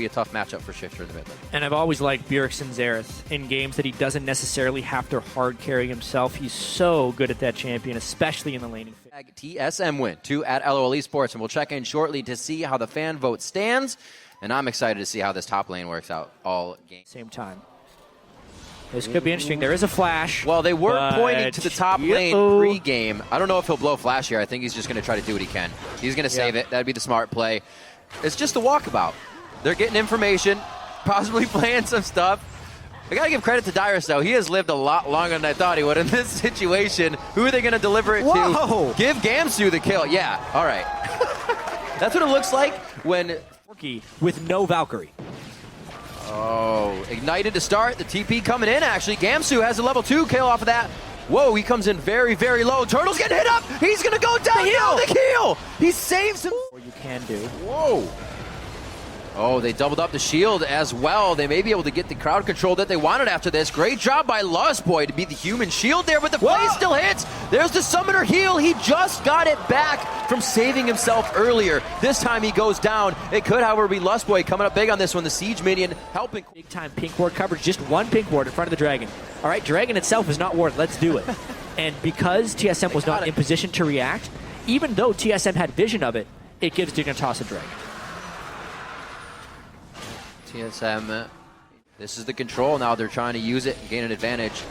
be a tough matchup for Shifter in the mid lane. And I've always liked Bjergsen Xerath in games that he doesn't necessarily have to hard carry himself. He's so good at that champion, especially in the laning phase. TSM win 2 at LOL Esports, and we'll check in shortly to see how the fan vote stands. And I'm excited to see how this top lane works out all game. Same time. This could be interesting. There is a flash. Well, they were pointing to the top lane pre-game. I don't know if he'll blow flash here. I think he's just going to try to do what he can. He's going to save it. That'd be the smart play. It's just a walkabout. They're getting information, possibly playing some stuff. I got to give credit to Dyrus, though. He has lived a lot longer than I thought he would in this situation. Who are they going to deliver it to? Give Gamsu the kill. Yeah, all right. That's what it looks like when... with no Valkyrie. Oh, ignited to start. The TP coming in, actually. Gamsu has a level 2 kill off of that. Whoa, he comes in very, very low. Turtle's getting hit up. He's going to go downhill. The heal. He saves him. What you can do. Whoa. Oh, they doubled up the shield as well. They may be able to get the crowd control that they wanted after this. Great job by Lustboy to be the human shield there, but the play still hits. There's the summoner heal. He just got it back from saving himself earlier. This time he goes down. It could, however, be Lustboy coming up big on this one. The siege minion helping. Big time pink ward coverage. Just one pink ward in front of the dragon. All right, dragon itself is not ward. Let's do it. And because TSM was not in position to react, even though TSM had vision of it, it gives Dignitas a dragon. TSM, this is the control now. They're trying to use it and gain an advantage.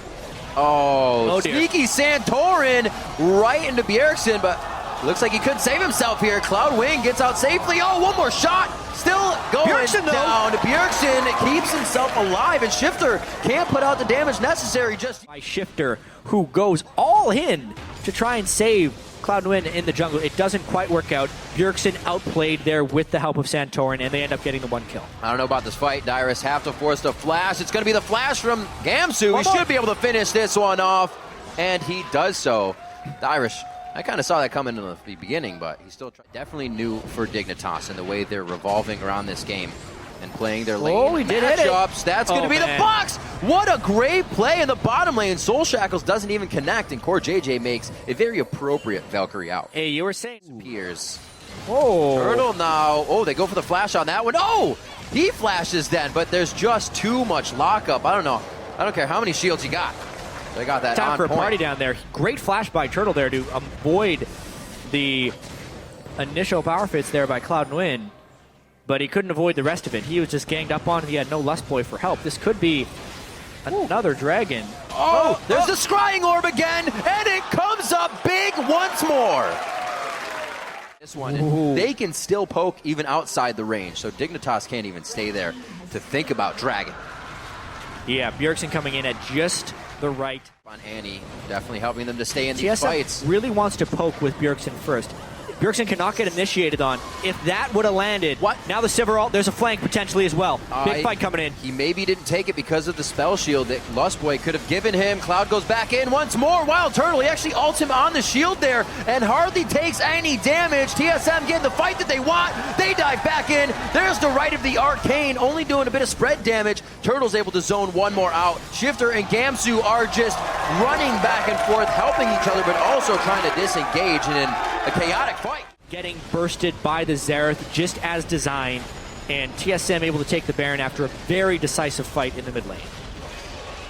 Oh sneaky Santorin right into Bjergsen, but looks like he couldn't save himself here. Cloudwing gets out safely. Oh, one more shot. Still going down. Bjergsen keeps himself alive, and Shifter can't put out the damage necessary. Just by Shifter, who goes all in to try and save Cloud&Win in the jungle. It doesn't quite work out. Bjergsen outplayed there with the help of Santorin, and they end up getting the one kill. I don't know about this fight. Dyrus have to force the flash. It's going to be the flash from Gamsu. He should be able to finish this one off, and he does so. Dyrus, I kind of saw that coming in the beginning, but he's still definitely new for Dignitas in the way they're revolving around this game and playing their lane matchups. That's going to be the box. What a great play in the bottom lane. Soul Shackles doesn't even connect, and Core JJ makes a very appropriate Valkyrie out. Hey, you were saying Piers. Oh, Turtle now. Oh, they go for the flash on that one. Oh, he flashes then, but there's just too much lockup. I don't know. I don't care how many shields you got. They got that time on for a point. party down there. Great flash by Turtle there to avoid the initial power fits there by Cloud&Win. But he couldn't avoid the rest of it. He was just ganged up on. He had no Lustboy for help. This could be another dragon. Oh, there's the scrying orb again, and it comes up big once more. This one, they can still poke even outside the range, so Dignitas can't even stay there to think about dragon. Yeah, Bjergsen coming in at just the right. On Annie, definitely helping them to stay in these fights. Really wants to poke with Bjergsen first. Bjergsen cannot get initiated on. If that would have landed, now the Sivir ult, there's a flank potentially as well. Big fight coming in. He maybe didn't take it because of the spell shield that Lustboy could have given him. Cloud goes back in once more. Wild Turtle, he actually ults him on the shield there and hardly takes any damage. TSM getting the fight that they want. They dive back in. There's the right of the Arcane, only doing a bit of spread damage. Turtle's able to zone one more out. Shifter and Gamsu are just running back and forth, helping each other, but also trying to disengage in a chaotic fight. Getting bursted by the Xerath just as designed, and TSM able to take the Baron after a very decisive fight in the mid lane.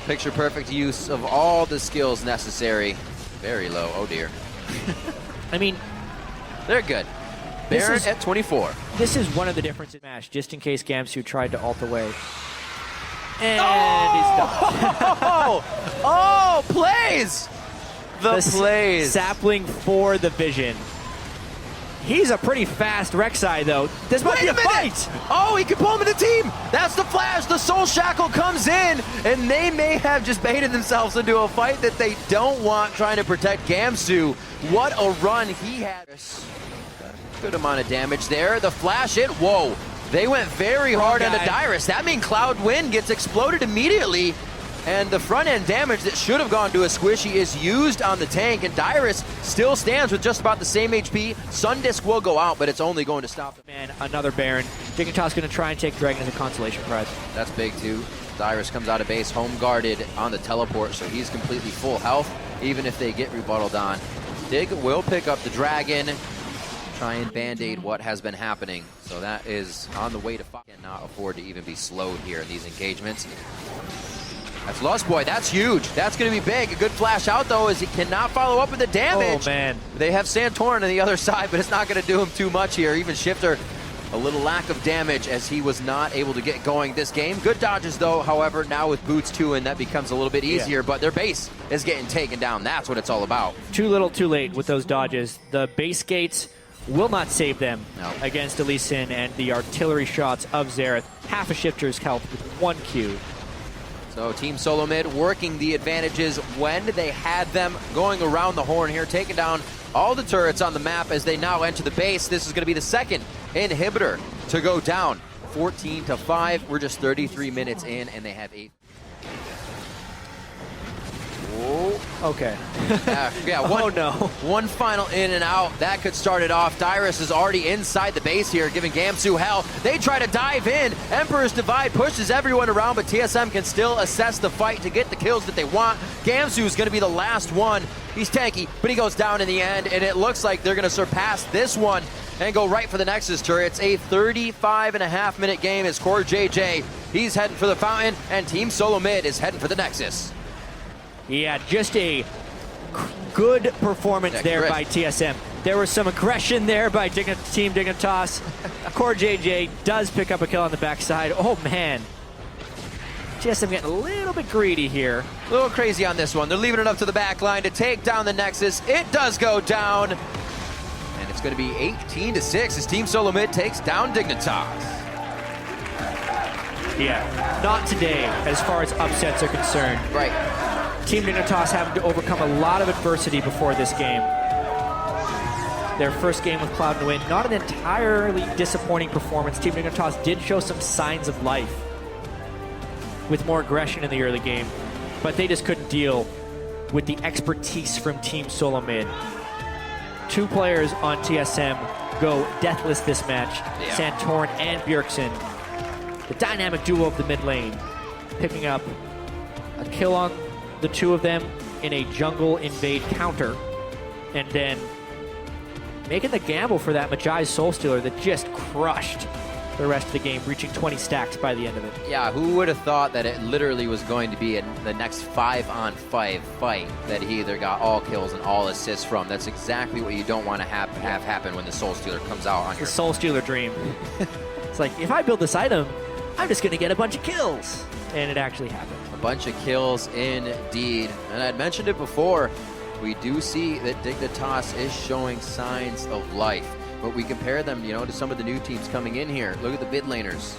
Picture perfect use of all the skills necessary. Very low, oh dear. I mean, they're good. Baron at 24. This is one of the differences in Smash, just in case Gamsu tried to ult away. And he's done. Oh, plays! The plays. Sapling for the vision. He's a pretty fast Rek'Sai, though. This might be a fight. Oh, he can pull him in the team. That's the flash. The Soul Shackle comes in, and they may have just baited themselves into a fight that they don't want, trying to protect Gamsu. What a run he had. Good amount of damage there. The flash hit. Whoa. They went very hard on the Dyrus. That means Cloud&Win gets exploded immediately. And the front-end damage that should have gone to a squishy is used on the tank, and Dyrus still stands with just about the same HP. Sundisk will go out, but it's only going to stop him. Man, another Baron. Dignitas going to try and take Dragon as a consolation prize. That's big, too. Dyrus comes out of base, home guarded on the teleport, so he's completely full health, even if they get rebuttaled on. Dig will pick up the Dragon. try and band-aid what has been happening. So that is on the way to cannot afford to even be slowed here in these engagements. That's Lost Boy. That's huge. That's going to be big. A good flash out, though, as he cannot follow up with the damage. Oh, man. They have Santorin on the other side, but it's not going to do him too much here. Even Shifter, a little lack of damage as he was not able to get going this game. Good dodges, though, however, now with Boots, too, and that becomes a little bit easier, but their base is getting taken down. That's what it's all about. Too little, too late with those dodges. The base gates will not save them No. against Elysian, and the artillery shots of Xerath. Half a Shifter's help with 1 Q. So Team Solomid working the advantages when they had them, going around the horn here, taking down all the turrets on the map as they now enter the base. This is going to be the second inhibitor to go down. 14-5. We're just 33 minutes in, and they have 8. Whoa. Okay. Yeah, one final in and out. That could start it off. Dyrus is already inside the base here, giving Gamsu hell. They try to dive in. Emperor's Divide pushes everyone around, but TSM can still assess the fight to get the kills that they want. Gamsu is going to be the last one. He's tanky, but he goes down in the end, and it looks like they're going to surpass this one and go right for the Nexus turret. It's a 35.5-minute game as Core JJ, he's heading for the Fountain, and Team Solomid is heading for the Nexus. Yeah, just a good performance there by TSM. There was some aggression there by Team Dignitas. Core JJ does pick up a kill on the backside. Oh, man. TSM getting a little bit greedy here. A little crazy on this one. They're leaving it up to the back line to take down the Nexus. It does go down. And it's going to be 18-6 as Team Solomid takes down Dignitas. Yeah, not today as far as upsets are concerned. Right. Team Dignitas having to overcome a lot of adversity before this game. Their first game with Cloud and Wind, not an entirely disappointing performance. Team Dignitas did show some signs of life with more aggression in the early game, but they just couldn't deal with the expertise from Team Solomid. 2 players on TSM go deathless this match, Santorin and Bjergsen. The dynamic duo of the mid lane, picking up a kill on the 2 of them in a jungle invade counter, and then making the gamble for that Magi Soul Stealer that just crushed the rest of the game, reaching 20 stacks by the end of it. Yeah, who would have thought that it literally was going to be the next 5-on-5 fight that he either got all kills and all assists from. That's exactly what you don't want to have happen when the Soul Stealer comes out on the Soul Stealer dream. It's like, if I build this item, I'm just going to get a bunch of kills. And it actually happened. A bunch of kills indeed. And I'd mentioned it before, we do see that Dignitas is showing signs of life. But we compare them, to some of the new teams coming in here. Look at the mid laners.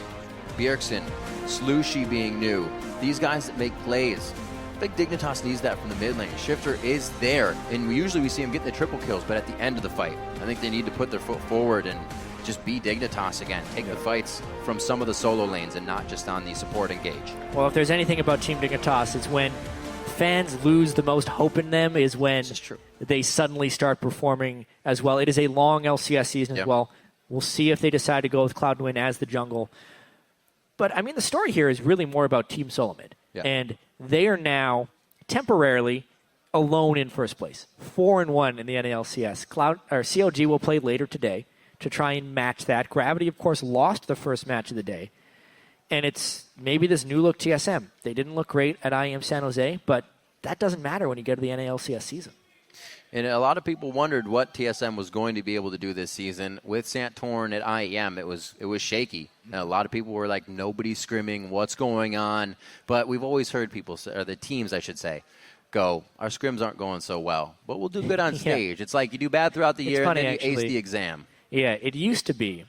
Bjergsen, Slushy being new. These guys that make plays. I think Dignitas needs that from the mid lane. Shifter is there, and usually we see him get the triple kills, but at the end of the fight, I think they need to put their foot forward and just be Dignitas again. Take the fights from some of the solo lanes and not just on the support engage. Well, if there's anything about Team Dignitas, it's when fans lose the most hope in them is when they suddenly start performing as well. It is a long LCS season as well. We'll see if they decide to go with Cloud and Wind as the jungle. But, I mean, the story here is really more about Team Solomid. And they are now temporarily alone in first place. 4-1 in the NALCS. CLG will play later today to try and match that. Gravity, of course, lost the first match of the day. And it's maybe this new look TSM. They didn't look great at IEM San Jose, but that doesn't matter when you get to the NALCS season. And a lot of people wondered what TSM was going to be able to do this season. With Santorin at IEM, it was shaky. And a lot of people were like, nobody's scrimming, what's going on? But we've always heard people, or the teams, I should say, go, our scrims aren't going so well, but we'll do good on stage. It's like you do bad throughout the year, funny, and then you actually, ace the exam. Yeah, it used to be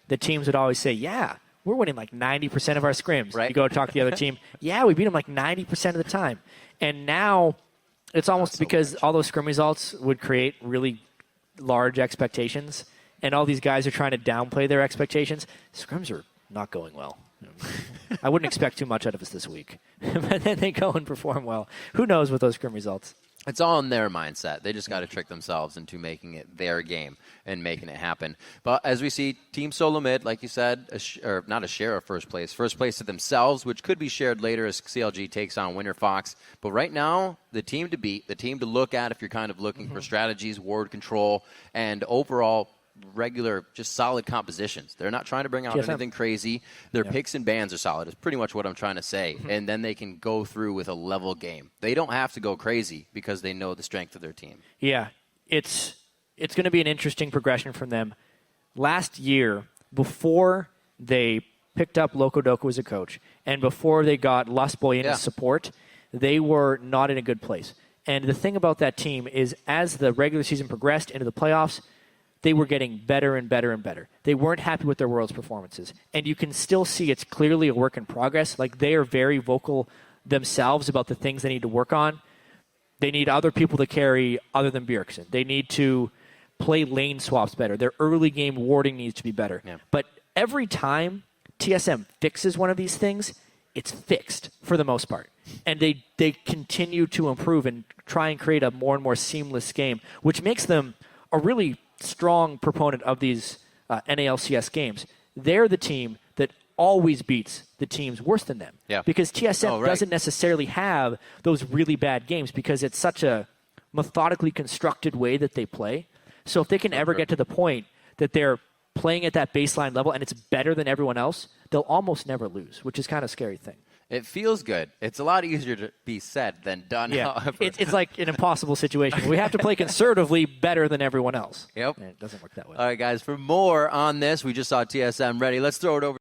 the teams would always say, yeah, we're winning like 90% of our scrims. Right. You go talk to the other team, yeah, we beat them like 90% of the time. And now it's almost because all those scrim results would create really large expectations, and all these guys are trying to downplay their expectations. Scrims are not going well. I wouldn't expect too much out of us this week. But then they go and perform well. Who knows with those scrim results? It's all in their mindset. They just got to trick themselves into making it their game and making it happen. But as we see, Team Solomid, like you said, not a share of first place to themselves, which could be shared later as CLG takes on Winter Fox. But right now, the team to beat, the team to look at if you're kind of looking for strategies, ward control, and overall regular, just solid compositions. They're not trying to bring out TSM. anything crazy. Their picks and bans are solid. It's pretty much what I'm trying to say. Mm-hmm. And then they can go through with a level game. They don't have to go crazy because they know the strength of their team. Yeah, it's going to be an interesting progression from them. Last year, before they picked up Loco Doco as a coach, and before they got Lustboy in as support, they were not in a good place. And the thing about that team is as the regular season progressed into the playoffs, they were getting better and better and better. They weren't happy with their Worlds performances. And you can still see it's clearly a work in progress. Like, they are very vocal themselves about the things they need to work on. They need other people to carry other than Bjergsen. They need to play lane swaps better. Their early game warding needs to be better. Yeah. But every time TSM fixes one of these things, it's fixed for the most part. And they continue to improve and try and create a more and more seamless game, which makes them a really strong proponent of these NALCS games. They're the team that always beats the teams worse than them. Yeah. Because TSM doesn't necessarily have those really bad games because it's such a methodically constructed way that they play. So if they can ever get to the point that they're playing at that baseline level and it's better than everyone else, they'll almost never lose, which is kind of a scary thing. It feels good. It's a lot easier to be said than done, however. It's like an impossible situation. We have to play conservatively better than everyone else. Yep. And it doesn't work that way. All right, guys, for more on this, we just saw TSM ready. Let's throw it over.